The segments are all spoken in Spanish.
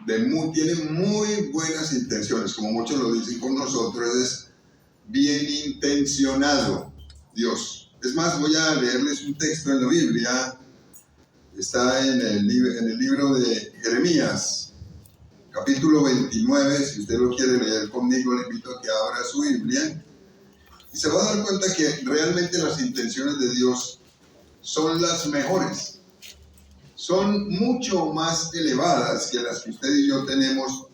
tiene muy buenas intenciones, como muchos lo dicen con nosotros, es bien intencionado Dios. Es más, voy a leerles un texto en la Biblia, está en el libro de Jeremías, capítulo 29, si usted lo quiere leer conmigo, le invito a que abra su Biblia, y se va a dar cuenta que realmente las intenciones de Dios son las mejores. Son mucho más elevadas que las que usted y yo tenemos,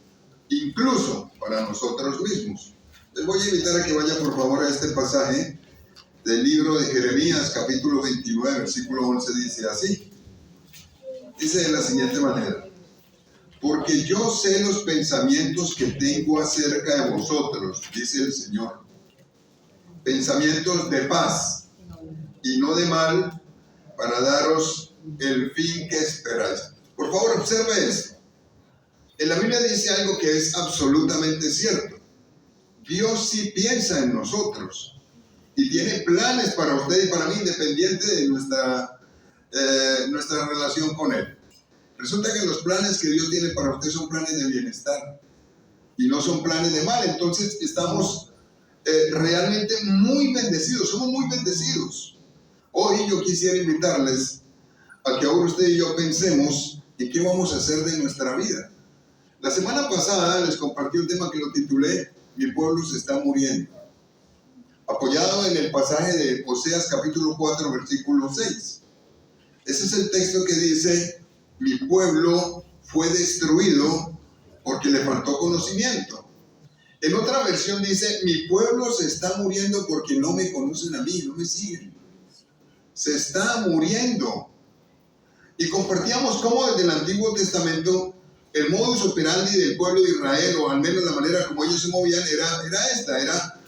incluso para nosotros mismos. Les voy a invitar a que vaya por favor a este pasaje del libro de Jeremías, capítulo 29, versículo 11, dice así. Dice de la siguiente manera: porque yo sé los pensamientos que tengo acerca de vosotros, dice el Señor, pensamientos de paz y no de mal, para daros el fin que esperáis. Por favor, observe esto. En la Biblia dice algo que es absolutamente cierto. Dios sí piensa en nosotros y tiene planes para usted y para mí, independiente de nuestra relación con Él. Resulta que los planes que Dios tiene para usted son planes de bienestar y no son planes de mal. Entonces estamos realmente muy bendecidos, somos muy bendecidos. Hoy yo quisiera invitarles a que ahora usted y yo pensemos en qué vamos a hacer de nuestra vida. La semana pasada les compartí un tema que lo titulé Mi pueblo se está muriendo, apoyado en el pasaje de Oseas capítulo 4 versículo 6. Ese es el texto que dice: mi pueblo fue destruido porque le faltó conocimiento. En otra versión dice: mi pueblo se está muriendo porque no me conocen a mí, no me siguen. Se está muriendo. Y compartíamos cómo desde el Antiguo Testamento el modus operandi del pueblo de Israel, o al menos la manera como ellos se movían, era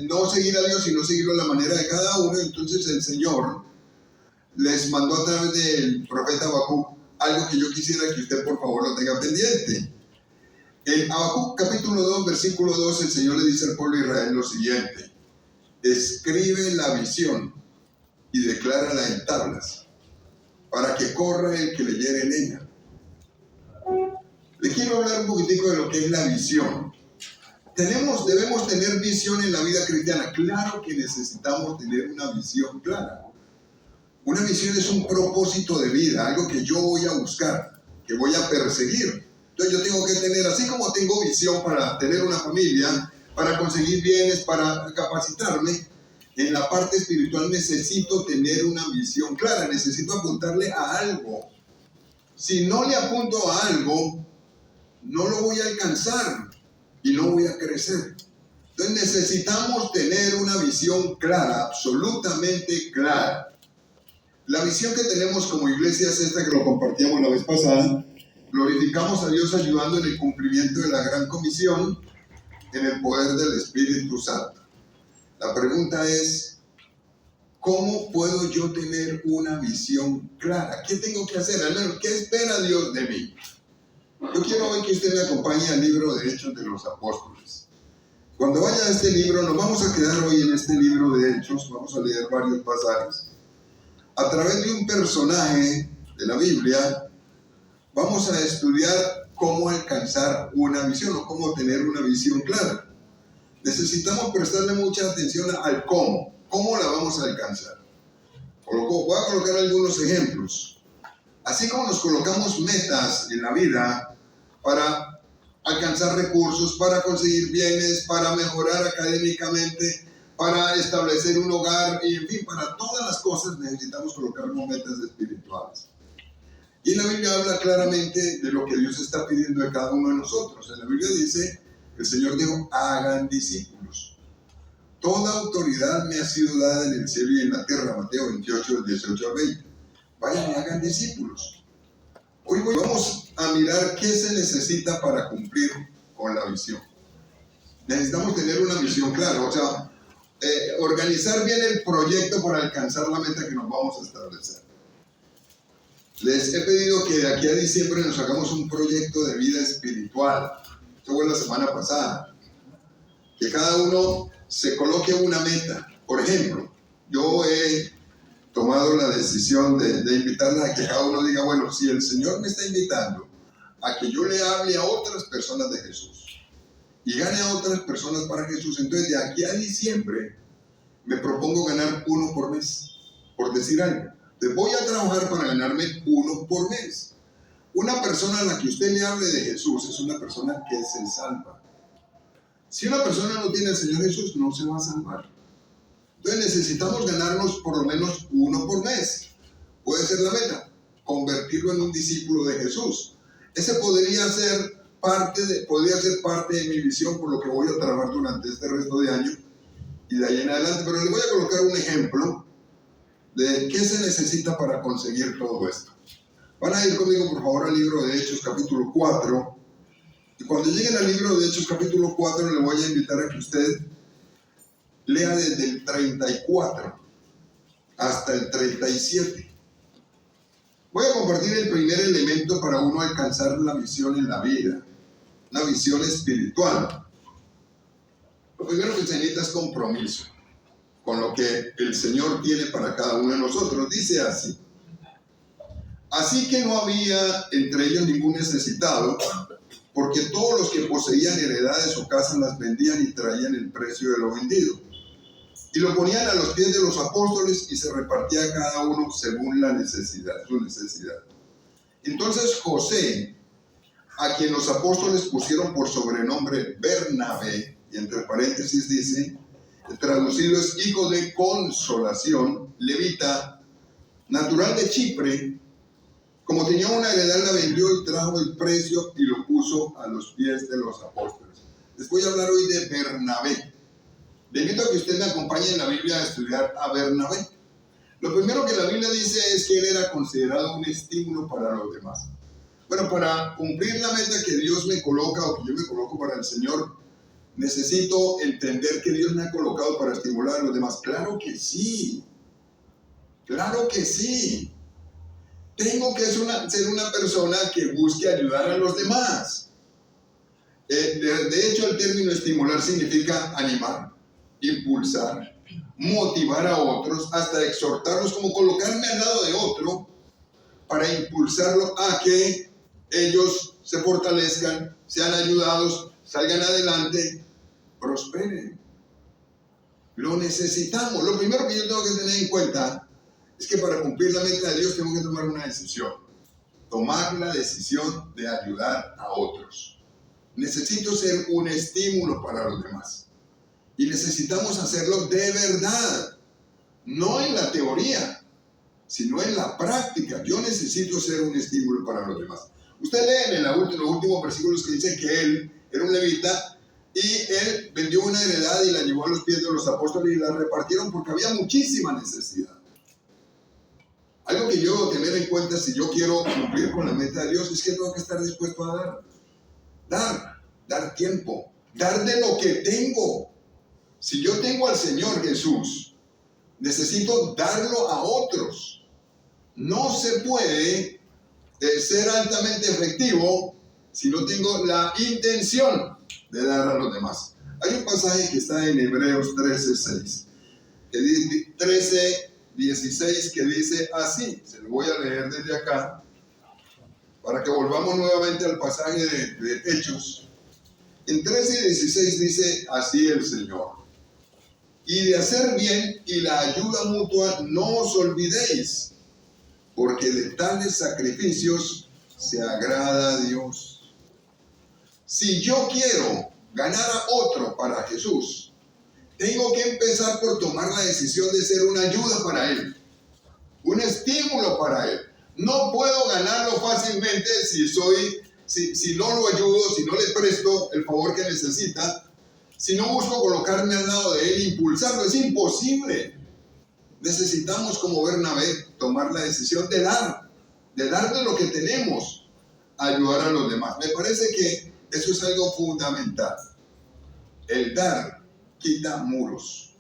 no seguir a Dios, sino seguirlo a la manera de cada uno. Entonces el Señor les mandó a través del profeta Habacuc algo que yo quisiera que usted por favor lo tenga pendiente. En Habacuc capítulo 2, versículo 2, el Señor le dice al pueblo de Israel lo siguiente: escribe la visión y declárala en tablas, para que corra el que leyere en ella. Le quiero hablar un poquitico de lo que es la visión. Debemos tener visión en la vida cristiana. Claro que necesitamos tener una visión clara. Una visión es un propósito de vida, algo que yo voy a buscar, que voy a perseguir. Entonces yo tengo que tener, así como tengo visión para tener una familia, para conseguir bienes, para capacitarme, en la parte espiritual necesito tener una visión clara, necesito apuntarle a algo. Si no le apunto a algo, no lo voy a alcanzar y no voy a crecer. Entonces necesitamos tener una visión clara, absolutamente clara. La visión que tenemos como iglesia es esta que lo compartíamos la vez pasada. Glorificamos a Dios ayudando en el cumplimiento de la gran comisión en el poder del Espíritu Santo. La pregunta es: ¿cómo puedo yo tener una visión clara? ¿Qué tengo que hacer? Al menos, ¿qué espera Dios de mí? Yo quiero hoy que usted me acompañe al libro de Hechos de los Apóstoles. Cuando vaya a este libro, nos vamos a quedar hoy en este libro de Hechos, vamos a leer varios pasajes. A través de un personaje de la Biblia, vamos a estudiar cómo alcanzar una visión o cómo tener una visión clara. Necesitamos prestarle mucha atención al cómo. ¿Cómo la vamos a alcanzar? Voy a colocar algunos ejemplos. Así como nos colocamos metas en la vida para alcanzar recursos, para conseguir bienes, para mejorar académicamente, para establecer un hogar, y en fin, para todas las cosas necesitamos colocarnos metas espirituales. Y la Biblia habla claramente de lo que Dios está pidiendo de cada uno de nosotros. En la Biblia dice, el Señor dijo: hagan discípulos. Toda autoridad me ha sido dada en el cielo y en la tierra. Mateo 28, 18 al 20. Vayan y hagan discípulos. Hoy vamos a mirar qué se necesita para cumplir con la visión. Necesitamos tener una visión clara, o sea, organizar bien el proyecto para alcanzar la meta que nos vamos a establecer. Les he pedido que de aquí a diciembre nos hagamos un proyecto de vida espiritual. Esto fue la semana pasada. Que cada uno se coloque una meta. Por ejemplo, yo he tomado la decisión de invitarles a que cada uno diga: bueno, si el Señor me está invitando a que yo le hable a otras personas de Jesús y gane a otras personas para Jesús. Entonces, de aquí a diciembre me propongo ganar uno por mes, por decir algo. Entonces, voy a trabajar para ganarme uno por mes. Una persona a la que usted le hable de Jesús es una persona que se salva. Si una persona no tiene al Señor Jesús, no se va a salvar. Entonces necesitamos ganarnos por lo menos uno por mes. Puede ser la meta, convertirlo en un discípulo de Jesús. Ese podría ser parte de mi visión, por lo que voy a trabajar durante este resto de año y de ahí en adelante. Pero le voy a colocar un ejemplo de qué se necesita para conseguir todo esto. Van a ir conmigo, por favor, al libro de Hechos, capítulo 4. Y cuando lleguen al libro de Hechos, capítulo 4, le voy a invitar a que usted lea desde el 34 hasta el 37. Voy a compartir el primer elemento para uno alcanzar la visión en la vida, una visión espiritual. Lo primero que se necesita es compromiso con lo que el Señor tiene para cada uno de nosotros. Dice así: así que no había entre ellos ningún necesitado, porque todos los que poseían heredades o casas las vendían y traían el precio de lo vendido, y lo ponían a los pies de los apóstoles, y se repartía cada uno según su necesidad. Entonces José, a quien los apóstoles pusieron por sobrenombre Bernabé, y entre paréntesis dice, traducido es hijo de consolación, levita, natural de Chipre, como tenía una heredad, la vendió y trajo el precio y lo puso a los pies de los apóstoles. Les voy a hablar hoy de Bernabé. Le invito a que usted me acompañe en la Biblia a estudiar a Bernabé. Lo primero que la Biblia dice es que él era considerado un estímulo para los demás. Bueno, para cumplir la meta que Dios me coloca o que yo me coloco para el Señor, necesito entender que Dios me ha colocado para estimular a los demás. Claro que sí. Claro que sí. Tengo que ser una persona que busque ayudar a los demás. De hecho, el término estimular significa animar, impulsar, motivar a otros, hasta exhortarlos, como colocarme al lado de otro para impulsarlo a que ellos se fortalezcan, sean ayudados, salgan adelante, prosperen. Lo necesitamos. Lo primero que yo tengo que tener en cuenta es que para cumplir la meta de Dios tengo que tomar una decisión. Tomar la decisión de ayudar a otros. Necesito ser un estímulo para los demás. Y necesitamos hacerlo de verdad. No en la teoría, sino en la práctica. Yo necesito ser un estímulo para los demás. Usted lee en los últimos versículos que dice que él era un levita y él vendió una heredad y la llevó a los pies de los apóstoles y la repartieron porque había muchísima necesidad. Algo que yo debo tener en cuenta si yo quiero cumplir con la meta de Dios es que tengo que estar dispuesto a dar tiempo, dar de lo que tengo. Si yo tengo al Señor Jesús, necesito darlo a otros. No se puede ser altamente efectivo si no tengo la intención de dar a los demás. Hay un pasaje que está en Hebreos 13:6, que dice 13:16, que dice así. Se lo voy a leer desde acá para que volvamos nuevamente al pasaje de Hechos. En 13:16 dice así el Señor: y de hacer bien y la ayuda mutua no os olvidéis, porque de tales sacrificios se agrada a Dios. Si yo quiero ganar a otro para Jesús, tengo que empezar por tomar la decisión de ser una ayuda para él, un estímulo para él. No puedo ganarlo fácilmente si no lo ayudo, si no le presto el favor que necesita, si no busco colocarme al lado de él, impulsarlo. Es imposible. Necesitamos, como Bernabé, tomar la decisión de dar de lo que tenemos, ayudar a los demás. Me parece que eso es algo fundamental. El dar quita muros.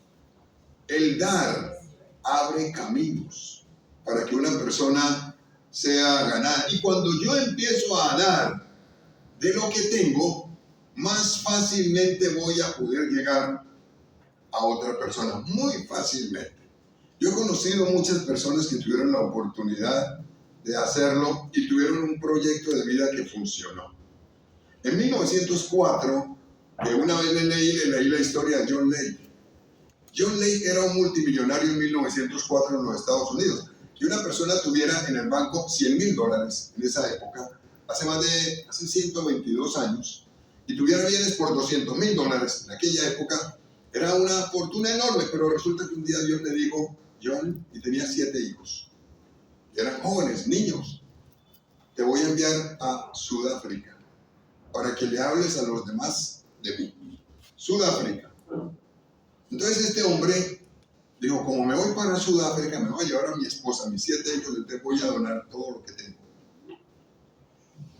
El dar abre caminos para que una persona sea ganada. Y cuando yo empiezo a dar de lo que tengo, más fácilmente voy a poder llegar a otra persona. Muy fácilmente. Yo he conocido muchas personas que tuvieron la oportunidad de hacerlo y tuvieron un proyecto de vida que funcionó. En 1904, que una vez leí la historia de John Lake. John Lake era un multimillonario en 1904 en los Estados Unidos. Que una persona tuviera en el banco $100,000 en esa época, hace 122 años, y tuviera bienes por $200,000 en aquella época, era una fortuna enorme, pero resulta que un día Dios le dijo, John, y tenía 7 hijos, y eran jóvenes, niños, te voy a enviar a Sudáfrica para que le hables a los demás de mí. Sudáfrica. Entonces este hombre dijo, como me voy para Sudáfrica, me voy a llevar a mi esposa, a mis 7 hijos, y te voy a donar todo lo que tengo.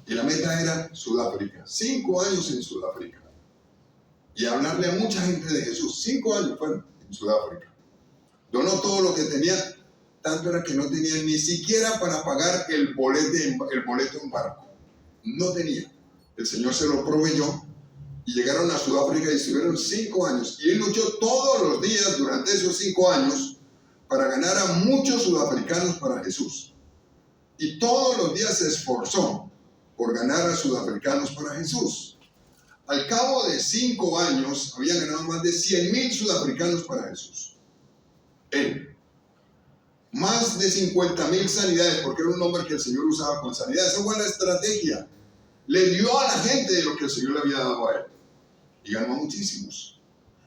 Y la meta era Sudáfrica, 5 años en Sudáfrica. Y hablarle a mucha gente de Jesús. 5 años fueron en Sudáfrica. Donó todo lo que tenía, tanto era que no tenía ni siquiera para pagar el boleto en barco. No tenía. El Señor se lo proveyó y llegaron a Sudáfrica y estuvieron 5 años. Y él luchó todos los días durante esos 5 años para ganar a muchos sudafricanos para Jesús. Y todos los días se esforzó por ganar a sudafricanos para Jesús. Al cabo de 5 años, habían ganado más de 100,000 sudafricanos para Jesús. Él. Más de 50,000 sanidades, porque era un hombre que el Señor usaba con sanidad. Esa fue la estrategia. Le dio a la gente de lo que el Señor le había dado a él. Y ganó a muchísimos.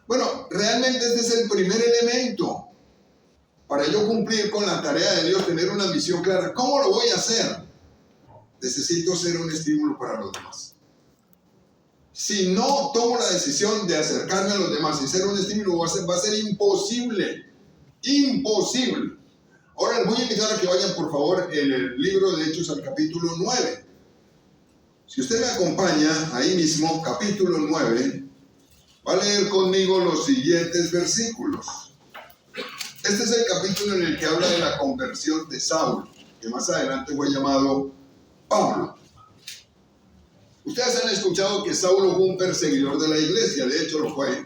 Bueno, realmente este es el primer elemento para yo cumplir con la tarea de Dios, tener una misión clara. ¿Cómo lo voy a hacer? Necesito ser un estímulo para los demás. Si no tomo la decisión de acercarme a los demás y ser un estímulo, va a ser imposible. Imposible. Ahora les voy a invitar a que vayan, por favor, en el libro de Hechos al capítulo 9. Si usted me acompaña ahí mismo, capítulo 9, va a leer conmigo los siguientes versículos. Este es el capítulo en el que habla de la conversión de Saulo, que más adelante fue llamado Pablo. Ustedes han escuchado que Saulo fue un perseguidor de la iglesia, de hecho lo fue.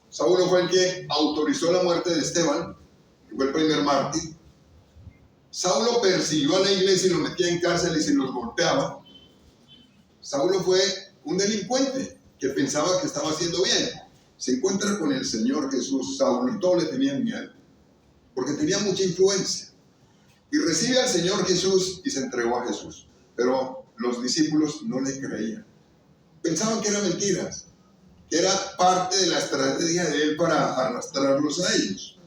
Saulo fue el que autorizó la muerte de Esteban, que fue el primer mártir. Saulo persiguió a la iglesia y los metía en cárceles y los golpeaba. Saulo fue un delincuente que pensaba que estaba haciendo bien. Se encuentra con el Señor Jesús, Saulo, y todos le tenían miedo, porque tenía mucha influencia. Y recibe al Señor Jesús y se entregó a Jesús. Pero los discípulos no le creían. Pensaban que eran mentiras, que era parte de la estrategia de él para arrastrarlos a ellos.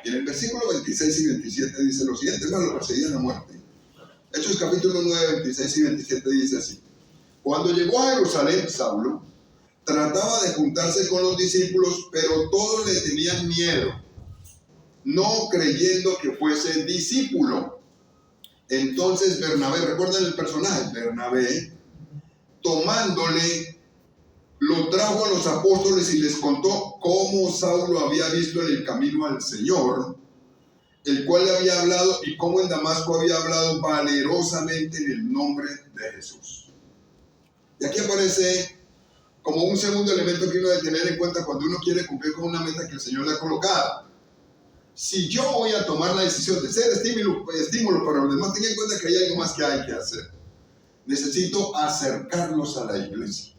Y en el versículo 26 y 27 dice lo siguiente, hermano, lo perseguían a muerte. Hechos capítulo 9, 26 y 27 dice así. Cuando llegó a Jerusalén, Saulo trataba de juntarse con los discípulos, pero todos le tenían miedo, no creyendo que fuese discípulo. Entonces Bernabé, ¿recuerdan el personaje? Bernabé, tomándole, lo trajo a los apóstoles y les contó cómo Saulo había visto en el camino al Señor, el cual le había hablado, y cómo en Damasco había hablado valerosamente en el nombre de Jesús. Y aquí aparece como un segundo elemento que uno debe tener en cuenta cuando uno quiere cumplir con una meta que el Señor le ha colocado. Si yo voy a tomar la decisión de ser estímulo para los demás, tengan en cuenta que hay algo más que hay que hacer. Necesito acercarlos a la iglesia,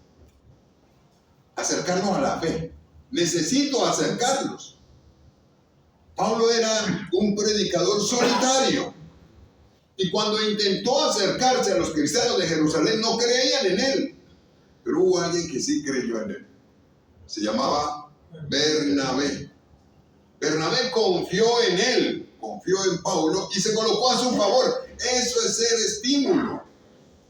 acercarlos a la fe. Necesito acercarlos. Pablo era un predicador solitario, y cuando intentó acercarse a los cristianos de Jerusalén no creían en él, pero hubo alguien que sí creyó en él. Se llamaba Bernabé. Bernabé confió en él, confió en Pablo y se colocó a su favor. Eso es ser estímulo.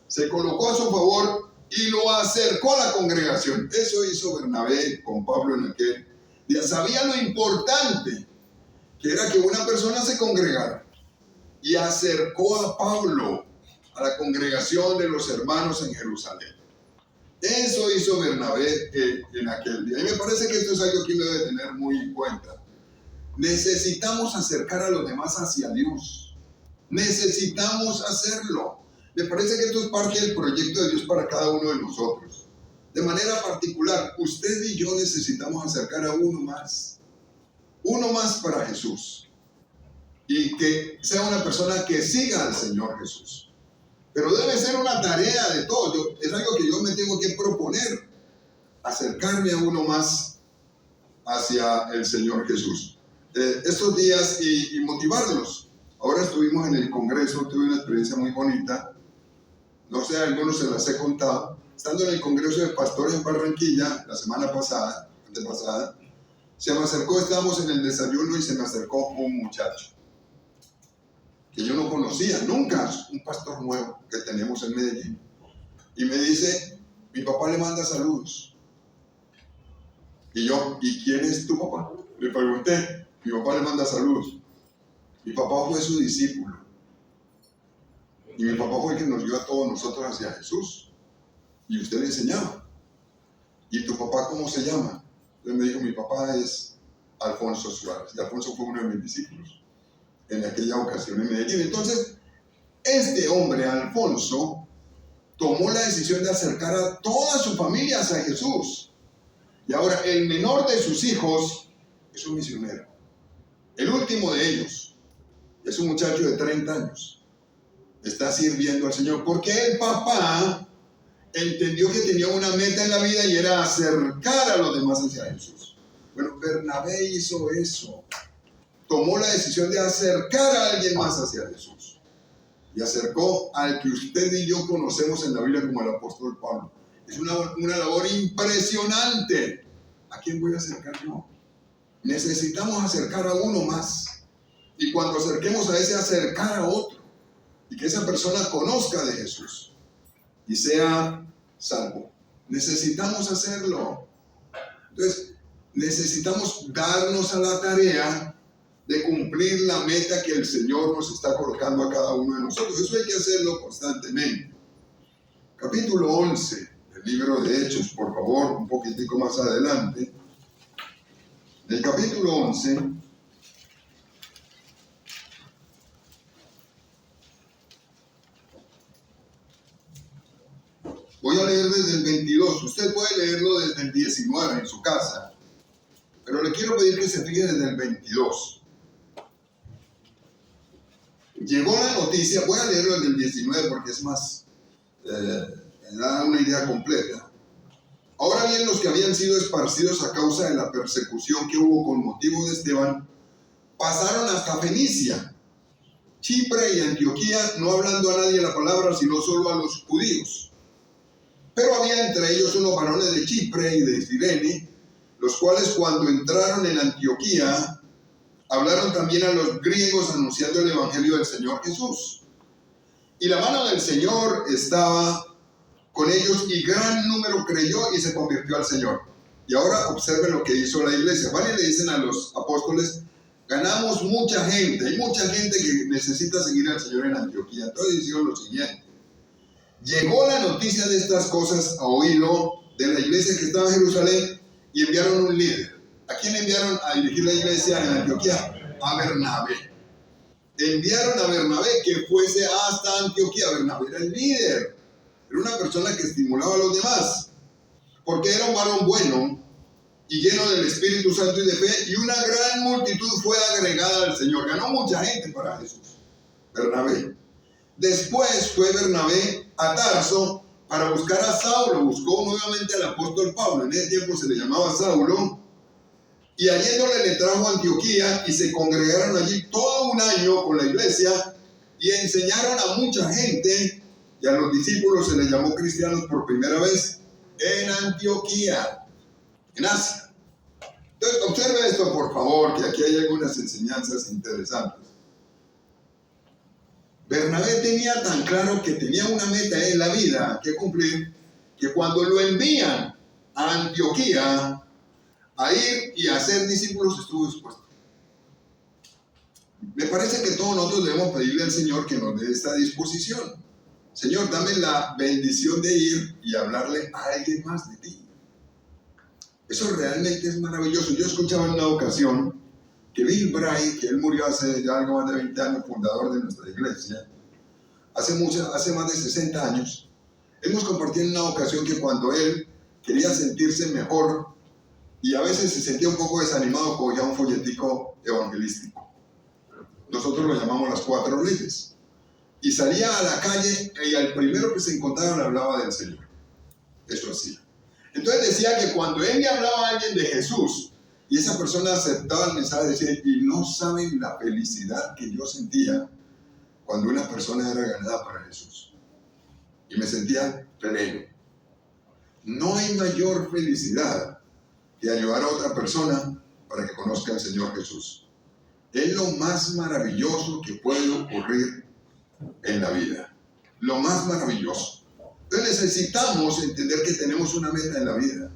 Se colocó a su favor y lo acercó a la congregación. Eso hizo Bernabé con Pablo en aquel día. Sabía lo importante que era que una persona se congregara, y acercó a Pablo a la congregación de los hermanos en Jerusalén. Eso hizo Bernabé en aquel día. Y me parece que esto es algo que uno debe tener muy en cuenta. Necesitamos acercar a los demás hacia Dios. Necesitamos hacerlo. Me parece que esto es parte del proyecto de Dios para cada uno de nosotros. De manera particular, usted y yo necesitamos acercar a uno más para Jesús. y que sea una persona que siga al Señor Jesús. Pero debe ser una tarea de todos. Es algo que yo me tengo que proponer, acercarme a uno más hacia el Señor Jesús. Estos días y motivarlos. Ahora estuvimos en el Congreso, tuve una experiencia muy bonita. No sé, a algunos se las he contado. Estando en el Congreso de Pastores en Barranquilla, la semana pasada, antepasada, se me acercó, estábamos en el desayuno y se me acercó un muchacho que yo no conocía, nunca, un pastor nuevo que tenemos en Medellín. Y me dice, mi papá le manda saludos. Y yo, ¿y quién es tu papá? Le pregunté, mi papá le manda saludos. Mi papá fue su discípulo. Y mi papá fue el que nos guió a todos nosotros hacia Jesús. Y usted le enseñaba. ¿Y tu papá cómo se llama? Entonces me dijo, mi papá es Alfonso Suárez. Y Alfonso fue uno de mis discípulos en aquella ocasión en Medellín. Entonces, este hombre, Alfonso, tomó la decisión de acercar a toda su familia hacia Jesús. Y ahora el menor de sus hijos es un misionero. El último de ellos es un muchacho de 30 años. Está sirviendo al Señor porque el papá entendió que tenía una meta en la vida y era acercar a los demás hacia Jesús. Bueno, Bernabé hizo eso. Tomó la decisión de acercar a alguien más hacia Jesús. Y acercó al que usted y yo conocemos en la Biblia como el apóstol Pablo. Es una labor impresionante. ¿A quién voy a acercar yo? Necesitamos acercar a uno más. Y cuando acerquemos a ese, acercar a otro. Y que esa persona conozca de Jesús y sea salvo. Necesitamos hacerlo. Entonces, necesitamos darnos a la tarea de cumplir la meta que el Señor nos está colocando a cada uno de nosotros. Eso hay que hacerlo constantemente. Capítulo 11 del libro de Hechos, por favor, un poquitico más adelante. Del capítulo 11, voy a leer desde el 22. Usted puede leerlo desde el 19 en su casa, pero le quiero pedir que se fije desde el 22. Llegó la noticia, voy a leerlo desde el 19 porque es más, me da una idea completa. Ahora bien, los que habían sido esparcidos a causa de la persecución que hubo con motivo de Esteban, pasaron hasta Fenicia, Chipre y Antioquía, no hablando a nadie la palabra, sino solo a los judíos. Pero había entre ellos unos varones de Chipre y de Cirene, los cuales cuando entraron en Antioquía, hablaron también a los griegos anunciando el evangelio del Señor Jesús. Y la mano del Señor estaba con ellos y gran número creyó y se convirtió al Señor. Y ahora observen lo que hizo la iglesia. Van y le dicen a los apóstoles, ganamos mucha gente, hay mucha gente que necesita seguir al Señor en Antioquía. Entonces hicieron lo siguiente. Llegó la noticia de estas cosas a oído de la iglesia que estaba en Jerusalén y enviaron un líder. ¿A quién enviaron a dirigir la iglesia en Antioquía? A Bernabé. Enviaron a Bernabé que fuese hasta Antioquía. Bernabé era el líder. Era una persona que estimulaba a los demás. Porque era un varón bueno y lleno del Espíritu Santo y de fe. Y una gran multitud fue agregada al Señor. Ganó mucha gente para Jesús. Bernabé. Después fue Bernabé a Tarso para buscar a Saulo. Buscó nuevamente al apóstol Pablo. En ese tiempo se le llamaba Saulo. Y hallándole le trajo a Antioquía y se congregaron allí todo un año con la iglesia y enseñaron a mucha gente y a los discípulos se les llamó cristianos por primera vez en Antioquía, en Asia. Entonces observe esto por favor, que aquí hay algunas enseñanzas interesantes. Bernabé tenía tan claro que tenía una meta en la vida que cumplir, que cuando lo envían a Antioquía a ir y a ser discípulos estuvo dispuesto. Me parece que todos nosotros debemos pedirle al Señor que nos dé esta disposición. Señor, dame la bendición de ir y hablarle a alguien más de ti. Eso realmente es maravilloso. Yo escuchaba en una ocasión que Bill Bray, que él murió hace ya algo más de 20 años, fundador de nuestra iglesia, hace más de 60 años, él nos compartió en una ocasión que cuando él quería sentirse mejor y a veces se sentía un poco desanimado, cogía un folletico evangelístico. Nosotros lo llamamos las 4 leyes. Y salía a la calle y al primero que se encontraba le hablaba del Señor. Eso hacía. Entonces decía que cuando él le hablaba a alguien de Jesús y esa persona aceptaba el mensaje, decía, y no saben la felicidad que yo sentía cuando una persona era ganada para Jesús. Y me sentía pleno. No hay mayor felicidad que ayudar a otra persona para que conozca al Señor Jesús. Es lo más maravilloso que puede ocurrir en la vida. Lo más maravilloso. Entonces necesitamos entender que tenemos una meta en la vida.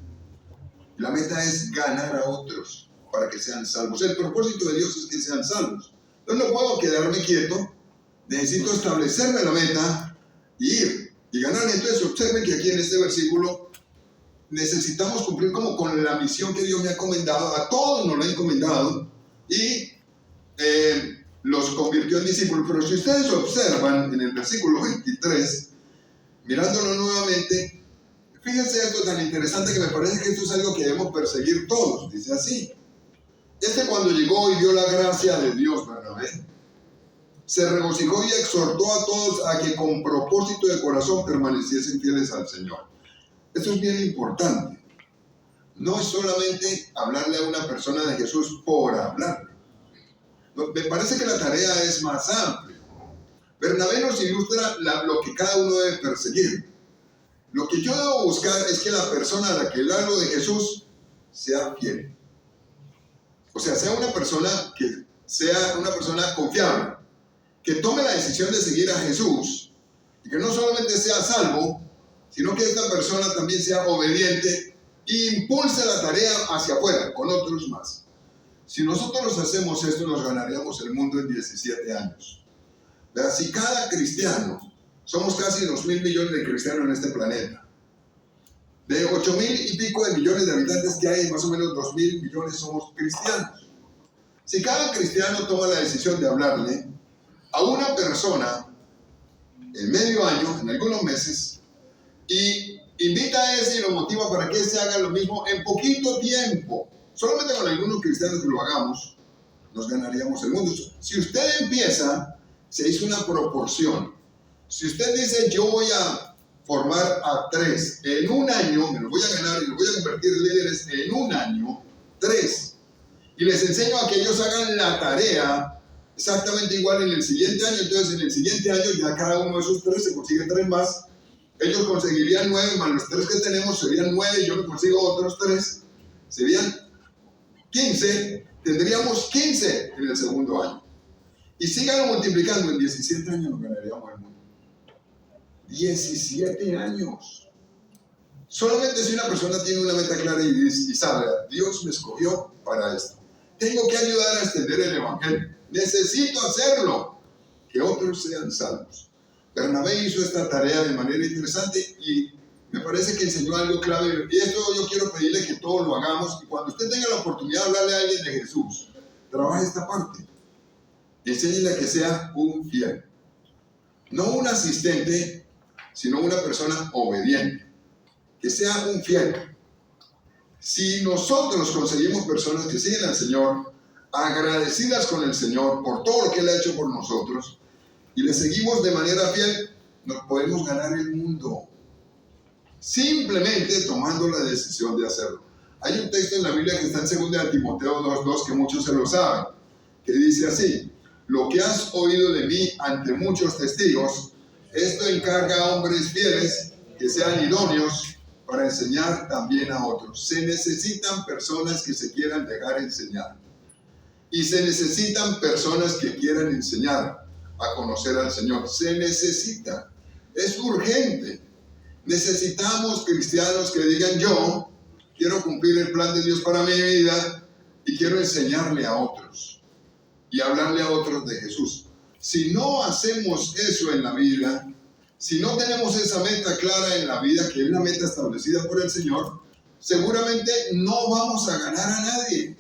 La meta es ganar a otros para que sean salvos. El propósito de Dios es que sean salvos. Entonces no puedo quedarme quieto. Necesito establecerme la meta y ir y ganar. Entonces observen que aquí en este versículo necesitamos cumplir como con la misión que Dios me ha encomendado. A todos nos lo ha encomendado y los convirtió en discípulos. Pero si ustedes observan en el versículo 23, mirándolo nuevamente, fíjense esto tan interesante que me parece que esto es algo que debemos perseguir todos. Dice así: cuando llegó y vio la gracia de Dios, Bernabé, se regocijó y exhortó a todos a que con propósito de corazón permaneciesen fieles al Señor. Esto es bien importante. No es solamente hablarle a una persona de Jesús por hablarle. Me parece que la tarea es más amplia. Bernabé nos ilustra lo que cada uno debe perseguir. Lo que yo debo buscar es que la persona a la que le hablo de Jesús sea fiel. O sea una persona que sea una persona confiable, que tome la decisión de seguir a Jesús y que no solamente sea salvo, sino que esta persona también sea obediente e impulse la tarea hacia afuera con otros más. Si nosotros hacemos esto, nos ganaríamos el mundo en 17 años. ¿Verdad? Si cada cristiano, somos casi 2.000 millones de cristianos en este planeta, de 8.000 y pico de millones de habitantes que hay, más o menos 2.000 millones somos cristianos. Si cada cristiano toma la decisión de hablarle a una persona en medio año, en algunos meses, y invita a ese y lo motiva para que ese haga lo mismo en poquito tiempo, solamente con algunos cristianos que lo hagamos, nos ganaríamos el mundo. Si usted empieza, se hizo una proporción. Si usted dice, yo voy a formar a 3 en un año, me los voy a ganar y los voy a convertir en líderes en un año, 3, y les enseño a que ellos hagan la tarea exactamente igual en el siguiente año, entonces en el siguiente año ya cada uno de esos 3 se consigue 3 más, ellos conseguirían 9, más los 3 que tenemos serían 9, y yo me consigo otros 3, serían 15, tendríamos 15 en el segundo año. Y síganlo multiplicando, en 17 años nos ganaríamos el mundo. 17 años. Solamente si una persona tiene una meta clara y sabe, Dios me escogió para esto. Tengo que ayudar a extender el evangelio. Necesito hacerlo. Que otros sean salvos. Bernabé hizo esta tarea de manera interesante y me parece que enseñó algo clave. Y esto yo quiero pedirle que todos lo hagamos. Y cuando usted tenga la oportunidad de hablarle a alguien de Jesús, trabaje esta parte. Enséñele a que sea un fiel. No un asistente, sino una persona obediente. Que sea un fiel. Si nosotros conseguimos personas que siguen al Señor, agradecidas con el Señor por todo lo que Él ha hecho por nosotros, y le seguimos de manera fiel, nos podemos ganar el mundo. Simplemente tomando la decisión de hacerlo. Hay un texto en la Biblia que está en 2 Timoteo 2:2, que muchos se lo saben, que dice así: lo que has oído de mí ante muchos testigos, esto encarga a hombres fieles que sean idóneos para enseñar también a otros. Se necesitan personas que se quieran dejar enseñar. Y se necesitan personas que quieran enseñar a conocer al Señor. Se necesita. Es urgente. Necesitamos cristianos que digan, yo quiero cumplir el plan de Dios para mi vida y quiero enseñarle a otros y hablarle a otros de Jesús. Si no hacemos eso en la vida, si no tenemos esa meta clara en la vida, que es la meta establecida por el Señor, seguramente no vamos a ganar a nadie.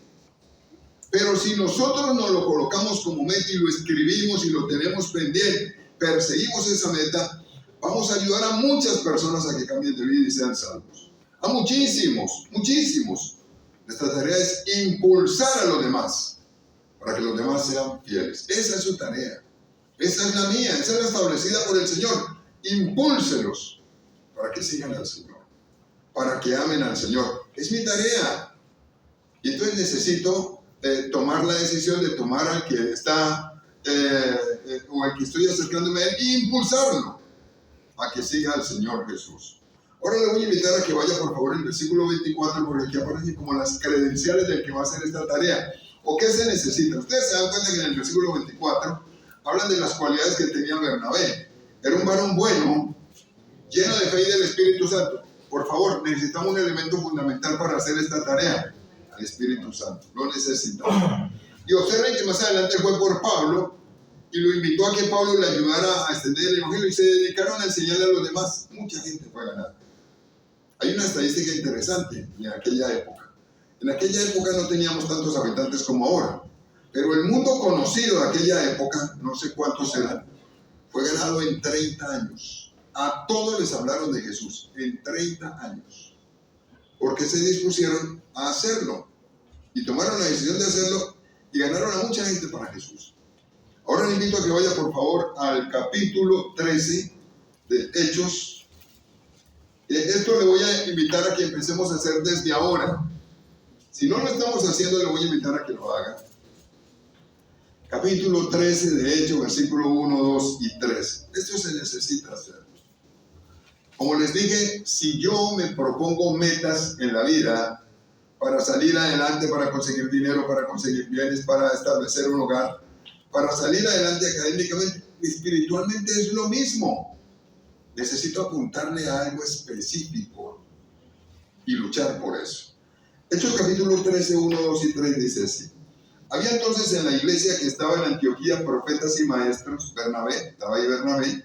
Pero si nosotros nos lo colocamos como meta y lo escribimos y lo tenemos pendiente, perseguimos esa meta, vamos a ayudar a muchas personas a que cambien de vida y sean salvos. A muchísimos, muchísimos. Nuestra tarea es impulsar a los demás para que los demás sean fieles. Esa es su tarea. Esa es la mía, esa es la establecida por el Señor. Impúlselos para que sigan al Señor, para que amen al Señor. Es mi tarea. Y entonces necesito tomar la decisión de tomar al que está o al que estoy acercándome a él e impulsarlo a que siga al Señor Jesús. Ahora le voy a invitar a que vaya por favor al versículo 24, porque aquí aparecen como las credenciales del que va a hacer esta tarea. ¿O qué se necesita? Ustedes se dan cuenta que en el versículo 24 hablan de las cualidades que tenía Bernabé. Era un varón bueno, lleno de fe y del Espíritu Santo. Por favor, necesitamos un elemento fundamental para hacer esta tarea: al Espíritu Santo. Lo necesitamos. Y observen que más adelante fue por Pablo y lo invitó a que Pablo le ayudara a extender el Evangelio y se dedicaron a enseñarle a los demás. Mucha gente fue a ganar. Hay una estadística interesante en aquella época. En aquella época no teníamos tantos habitantes como ahora, pero el mundo conocido de aquella época, no sé cuántos eran, fue ganado en 30 años. A todos les hablaron de Jesús en 30 años, porque se dispusieron a hacerlo y tomaron la decisión de hacerlo y ganaron a mucha gente para Jesús. Ahora le invito a que vaya por favor al capítulo 13 de Hechos. Esto le voy a invitar a que empecemos a hacer desde ahora. Si no lo estamos haciendo, le voy a invitar a que lo haga. Capítulo 13 de Hechos, versículo 1, 2 y 3. Esto se necesita hacer. Como les dije, si yo me propongo metas en la vida para salir adelante, para conseguir dinero, para conseguir bienes, para establecer un hogar, para salir adelante académicamente, espiritualmente es lo mismo. Necesito apuntarle a algo específico y luchar por eso. Hechos capítulo 13, 1, 2 y 3 dice así. Había entonces en la iglesia que estaba en Antioquía profetas y maestros, Bernabé, estaba ahí Bernabé,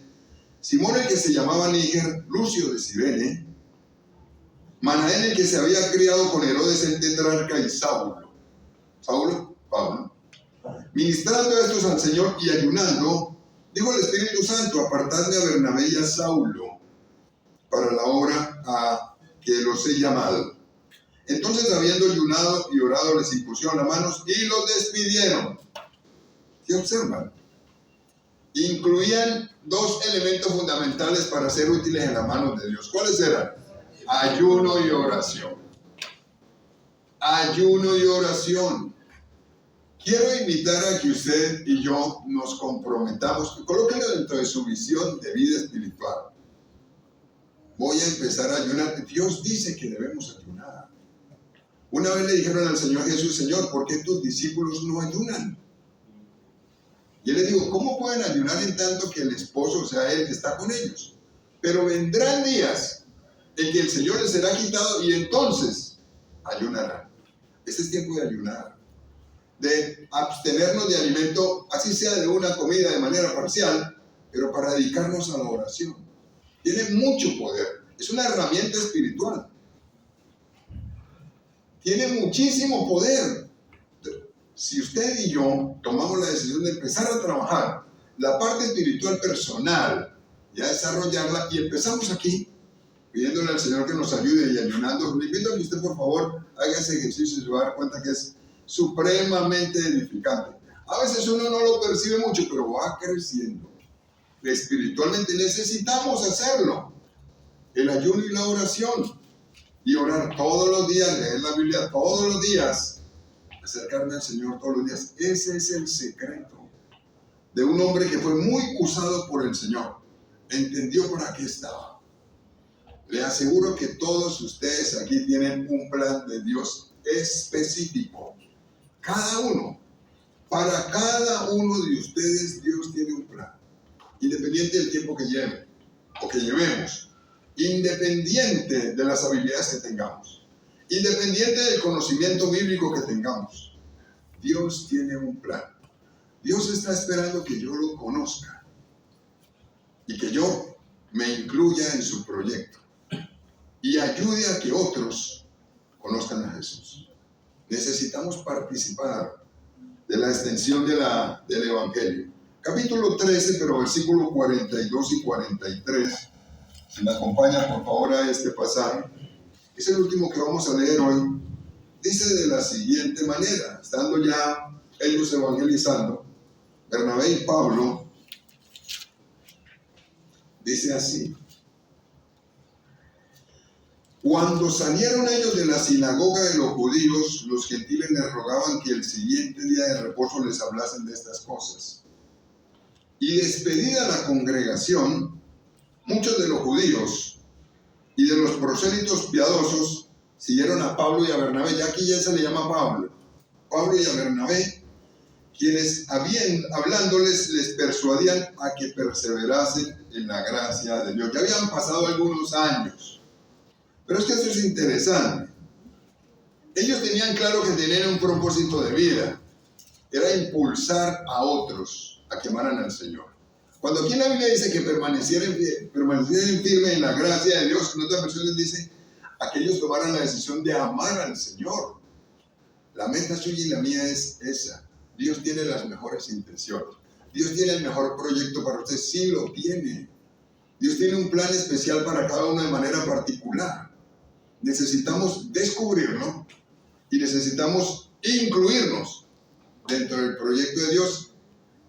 Simón el que se llamaba Níger, Lucio de Cirene, Manaén el que se había criado con Herodes el tetrarca y Saulo, Pablo, ministrando estos al Señor y ayunando, dijo el Espíritu Santo: apartadme a Bernabé y a Saulo para la obra a que los he llamado. Entonces, habiendo ayunado y orado, les impusieron las manos y los despidieron. ¿Qué observan? Incluían dos elementos fundamentales para ser útiles en las manos de Dios. ¿Cuáles eran? Ayuno y oración. Ayuno y oración. Quiero invitar a que usted y yo nos comprometamos, colóquenlo dentro de su visión de vida espiritual. Voy a empezar a ayunar. Dios dice que debemos ayunar. Una vez le dijeron al Señor Jesús: Señor, ¿por qué tus discípulos no ayunan? Y él le dijo: ¿cómo pueden ayunar en tanto que el esposo, o sea, él, está con ellos? Pero vendrán días en que el Señor les será quitado y entonces ayunarán. Este es tiempo de ayunar, de abstenernos de alimento, así sea de una comida de manera parcial, pero para dedicarnos a la oración. Tiene mucho poder, es una herramienta espiritual. Tiene muchísimo poder. Si usted y yo tomamos la decisión de empezar a trabajar la parte espiritual personal y a desarrollarla, y empezamos aquí pidiéndole al Señor que nos ayude y ayunando, le invito a que usted por favor haga ese ejercicio y se va a dar cuenta que es supremamente edificante. A veces uno no lo percibe mucho, pero va creciendo. Espiritualmente necesitamos hacerlo. El ayuno y la oración. Y orar todos los días, leer la Biblia todos los días, acercarme al Señor todos los días. Ese es el secreto de un hombre que fue muy usado por el Señor. Entendió para qué estaba. Le aseguro que todos ustedes aquí tienen un plan de Dios específico. Cada uno. Para cada uno de ustedes Dios tiene un plan. Independiente del tiempo que lleven o que llevemos. Independiente de las habilidades que tengamos, independiente del conocimiento bíblico que tengamos, Dios tiene un plan. Dios está esperando que yo lo conozca y que yo me incluya en su proyecto y ayude a que otros conozcan a Jesús. Necesitamos participar de la extensión del Evangelio. Capítulo 13, pero versículos 42 y 43. Si me acompañan por favor a este pasaje, es el último que vamos a leer hoy. Dice de la siguiente manera, estando ya ellos evangelizando, Bernabé y Pablo, dice así: cuando salieron ellos de la sinagoga de los judíos, los gentiles les rogaban que el siguiente día de reposo les hablasen de estas cosas. Y despedida la congregación, muchos de los judíos y de los prosélitos piadosos siguieron a Pablo y a Bernabé. Ya aquí ya se le llama Pablo y a Bernabé, quienes hablándoles les persuadían a que perseverasen en la gracia de Dios. Ya habían pasado algunos años, pero es que esto es interesante. Ellos tenían claro que tenían un propósito de vida, era impulsar a otros a que amaran al Señor. Cuando aquí en la Biblia dice que permanecieran firmes en la gracia de Dios, en otras versiones dice a que ellos tomaran la decisión de amar al Señor. La meta suya y la mía es esa. Dios tiene las mejores intenciones. Dios tiene el mejor proyecto para usted, sí lo tiene. Dios tiene un plan especial para cada uno de manera particular. Necesitamos descubrirlo y necesitamos incluirnos dentro del proyecto de Dios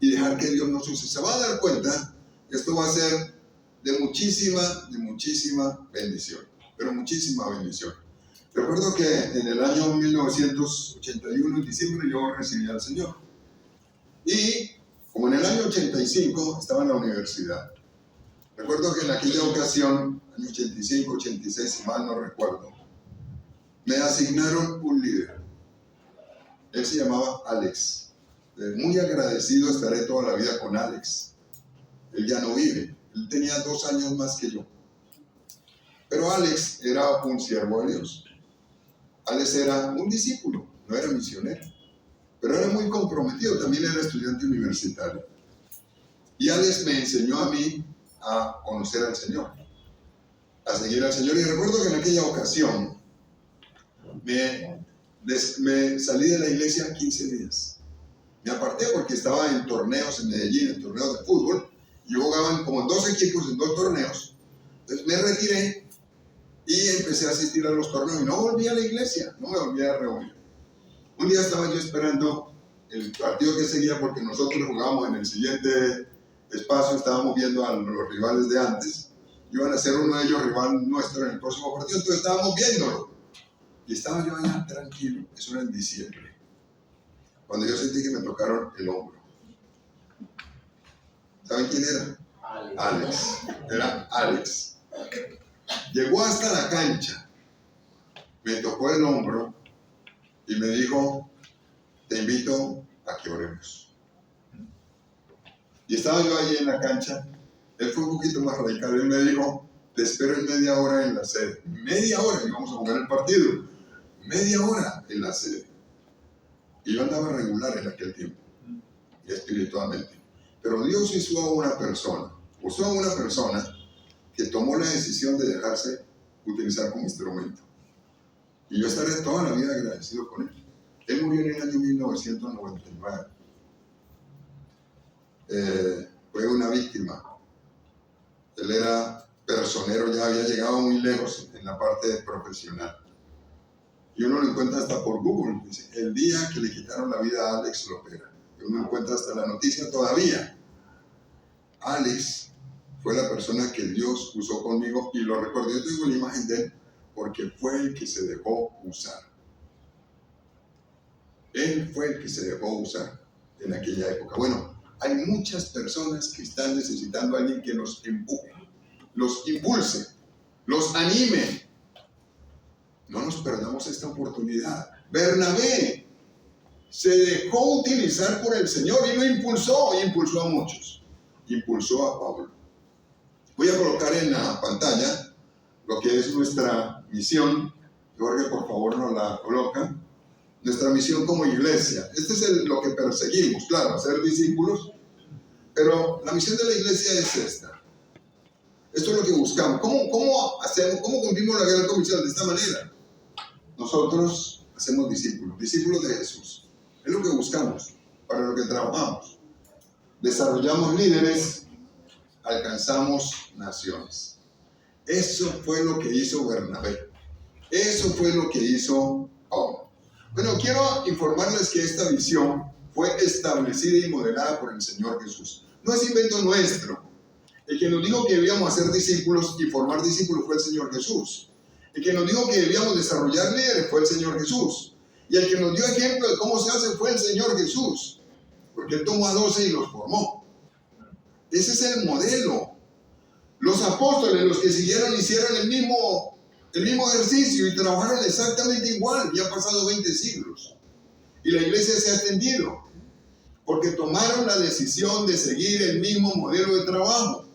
y dejar que Dios nos use. Se va a dar cuenta que esto va a ser de muchísima bendición, pero muchísima bendición. Recuerdo que en el año 1981, en diciembre, yo recibí al Señor. Y como en el año 85 estaba en la universidad. Recuerdo que en aquella ocasión, año 85, 86, si mal no recuerdo, me asignaron un líder. Él se llamaba Alex. Muy agradecido estaré toda la vida con Alex. Él ya no vive. Él tenía 2 años más que yo. Pero Alex era un siervo de Dios. Alex era un discípulo, no era misionero. Pero era muy comprometido, también era estudiante universitario. Y Alex me enseñó a mí a conocer al Señor, a seguir al Señor. Y recuerdo que en aquella ocasión me salí de la iglesia 15 días. Me aparté porque estaba en torneos en Medellín, en torneos de fútbol. Yo jugaba como en 2 equipos, en 2 torneos. Entonces me retiré y empecé a asistir a los torneos. Y no volví a la iglesia, no me volví a reunir. Un día estaba yo esperando el partido que seguía porque nosotros jugábamos en el siguiente espacio, estábamos viendo a los rivales de antes. Iban a ser uno de ellos rival nuestro en el próximo partido, entonces estábamos viéndolo. Y estaba yo allá tranquilo, eso era en diciembre, cuando yo sentí que me tocaron el hombro. ¿Saben quién era? Alex. Era Alex. Llegó hasta la cancha, me tocó el hombro y me dijo: te invito a que oremos. Y estaba yo allí en la cancha. Él fue un poquito más radical. Él me dijo: te espero en media hora en la sede. Media hora, y vamos a jugar el partido. Media hora en la sede. Y yo andaba regular en aquel tiempo, espiritualmente. Pero Dios usó a una persona que tomó la decisión de dejarse utilizar como instrumento. Y yo estaré toda la vida agradecido con él. Él murió en el año 1999. Fue una víctima. Él era personero, ya había llegado muy lejos en la parte profesional. Y uno lo encuentra hasta por Google. Dice: el día que le quitaron la vida a Alex Lopera. Y uno encuentra hasta la noticia todavía. Alex fue la persona que Dios usó conmigo, y lo recuerdo. Yo tengo la imagen de él porque fue el que se dejó usar. Él fue el que se dejó usar en aquella época. Bueno, hay muchas personas que están necesitando a alguien que los empuje, los impulse, los anime. No nos perdamos esta oportunidad. Bernabé se dejó utilizar por el Señor y lo impulsó a muchos. Impulsó a Pablo. Voy a colocar en la pantalla lo que es nuestra misión. Jorge, por favor, nos la coloca. Nuestra misión como iglesia. Este es lo que perseguimos, claro, hacer discípulos. Pero la misión de la iglesia es esta. Esto es lo que buscamos. ¿Cómo hacemos? ¿Cómo cumplimos la gran comisión? De esta manera. Nosotros hacemos discípulos de Jesús. Es lo que buscamos, para lo que trabajamos. Desarrollamos líderes, alcanzamos naciones. Eso fue lo que hizo Bernabé. Eso fue lo que hizo Pablo. Bueno, quiero informarles que esta visión fue establecida y modelada por el Señor Jesús. No es invento nuestro. El que nos dijo que debíamos hacer discípulos y formar discípulos fue el Señor Jesús. El que nos dijo que debíamos desarrollar líderes fue el Señor Jesús. Y el que nos dio ejemplo de cómo se hace fue el Señor Jesús. Porque Él tomó a 12 y los formó. Ese es el modelo. Los apóstoles, los que siguieron, hicieron el mismo ejercicio y trabajaron exactamente igual. Ya han pasado 20 siglos. Y la iglesia se ha extendido. Porque tomaron la decisión de seguir el mismo modelo de trabajo.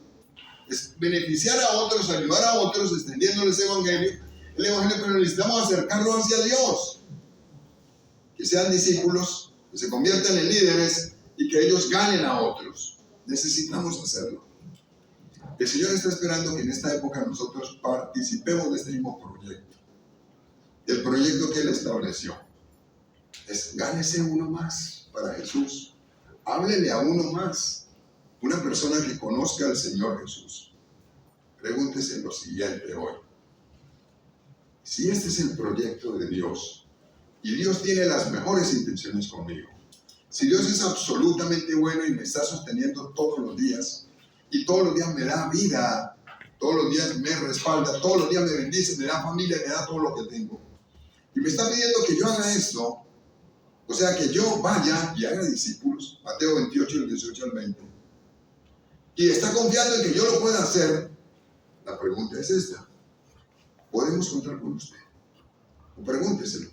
Es beneficiar a otros, ayudar a otros, extendiéndoles el evangelio, pero necesitamos acercarlos hacia Dios. Que sean discípulos, que se conviertan en líderes y que ellos ganen a otros. Necesitamos hacerlo. El Señor está esperando que en esta época nosotros participemos de este mismo proyecto. El proyecto que Él estableció. Es gánese uno más para Jesús. Háblele a uno más. Una persona que conozca al Señor Jesús. Pregúntese lo siguiente hoy. Si este es el proyecto de Dios, y Dios tiene las mejores intenciones conmigo, si Dios es absolutamente bueno y me está sosteniendo todos los días, y todos los días me da vida, todos los días me respalda, todos los días me bendice, me da familia, me da todo lo que tengo, y me está pidiendo que yo haga esto, o sea, que yo vaya y haga discípulos, Mateo 28, del 18 al 20, y está confiando en que yo lo pueda hacer, la pregunta es esta: ¿podemos contar con usted? O pregúnteselo: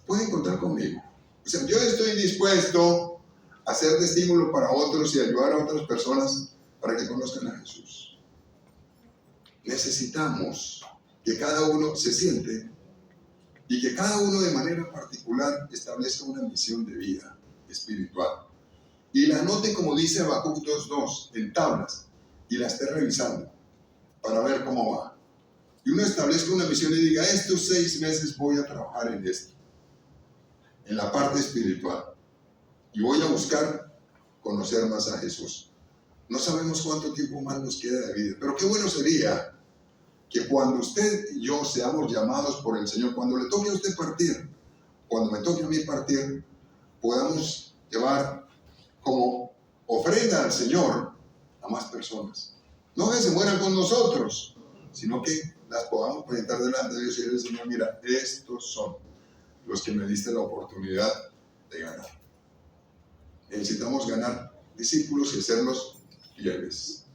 ¿pueden contar conmigo? O sea, yo estoy dispuesto a ser de estímulo para otros y ayudar a otras personas para que conozcan a Jesús. Necesitamos que cada uno se siente y que cada uno de manera particular establezca una misión de vida espiritual. Y la anote, como dice Habacuc 2:2, en tablas, y la esté revisando para ver cómo va. Y uno establezca una misión y diga: estos 6 meses voy a trabajar en esto, en la parte espiritual, y voy a buscar conocer más a Jesús. No sabemos cuánto tiempo más nos queda de vida, pero qué bueno sería que cuando usted y yo seamos llamados por el Señor, cuando le toque a usted partir, cuando me toque a mí partir, podamos llevar como ofrenda al Señor a más personas. No que se mueran con nosotros, sino que las podamos presentar delante de Dios y decirle: Señor, mira, estos son los que me diste la oportunidad de ganar. Necesitamos ganar discípulos y hacerlos fieles.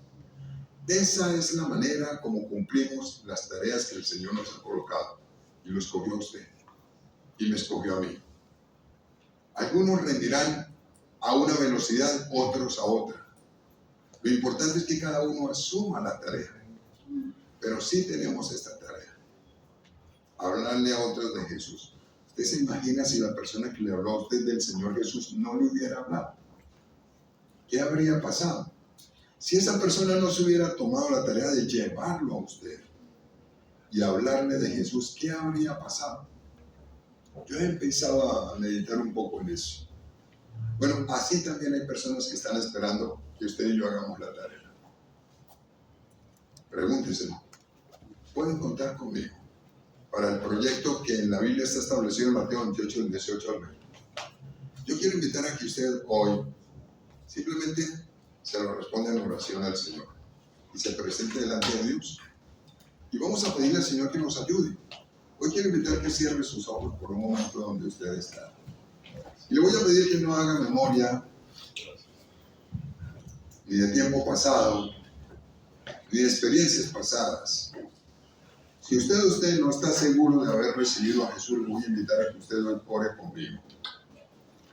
Esa es la manera como cumplimos las tareas que el Señor nos ha colocado. Y lo escogió a usted. Y me escogió a mí. Algunos rendirán a una velocidad, otros a otra. Lo importante es que cada uno asuma la tarea. Pero sí tenemos esta tarea: hablarle a otros de Jesús. ¿Usted se imagina si la persona que le habló a usted del Señor Jesús no le hubiera hablado? ¿Qué habría pasado? Si esa persona no se hubiera tomado la tarea de llevarlo a usted y hablarle de Jesús, ¿qué habría pasado? Yo he empezado a meditar un poco en eso. Bueno, así también hay personas que están esperando que usted y yo hagamos la tarea. Pregúnteselo: ¿pueden contar conmigo para el proyecto que en la Biblia está establecido en Mateo 28, del 18 al 20? Yo quiero invitar a que usted hoy simplemente se lo responda en oración al Señor y se presente delante de Dios. Y vamos a pedirle al Señor que nos ayude. Hoy quiero invitar que cierre sus ojos por un momento donde usted está. Y le voy a pedir que no haga memoria ni de tiempo pasado, ni de experiencias pasadas. Si usted no está seguro de haber recibido a Jesús, le voy a invitar a que usted ore conmigo.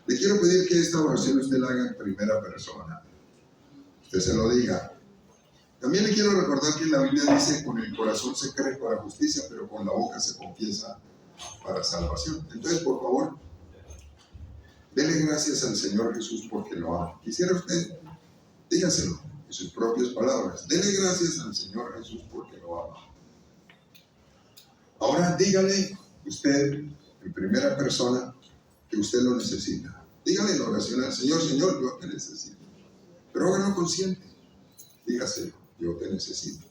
Le quiero pedir que esta oración usted la haga en primera persona. Usted se lo diga. También le quiero recordar que la Biblia dice: con el corazón se cree para justicia, pero con la boca se confiesa para salvación. Entonces, por favor, dele gracias al Señor Jesús porque lo ama. Quisiera usted, dígaselo en sus propias palabras: dele gracias al Señor Jesús porque lo ama. Ahora dígale usted en primera persona que usted lo necesita. Dígale en oración al Señor: Señor, yo te necesito. Pero hágalo consciente. Dígaselo: yo te necesito.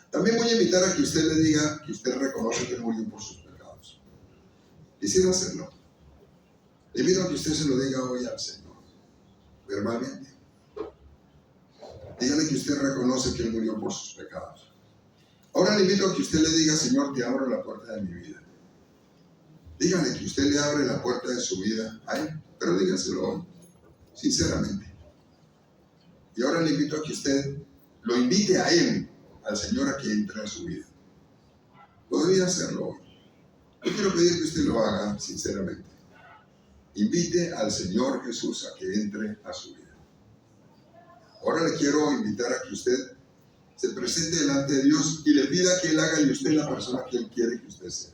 También voy a invitar a que usted le diga que usted reconoce que murió por sus pecados. Quisiera hacerlo. Le invito a que usted se lo diga hoy al Señor. verbalmente. Dígale que usted reconoce que Él murió por sus pecados. Ahora le invito a que usted le diga: Señor, te abro la puerta de mi vida. Dígale que usted le abre la puerta de su vida a Él, pero dígaselo hoy, sinceramente. Y ahora le invito a que usted lo invite a Él, al Señor, a que entre a su vida. Podría hacerlo hoy. Yo quiero pedir que usted lo haga sinceramente. Invite al Señor Jesús a que entre a su vida. Ahora le quiero invitar a que usted se presente delante de Dios y le pida que Él haga de usted la persona que Él quiere que usted sea.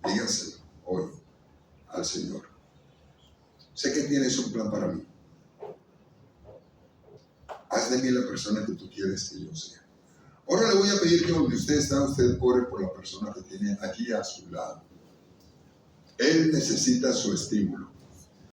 Dígaselo hoy al Señor. Sé que tienes un plan para mí. Haz de mí la persona que tú quieres que yo sea. Ahora le voy a pedir que donde usted está, usted ore por la persona que tiene aquí a su lado. Él necesita su estímulo.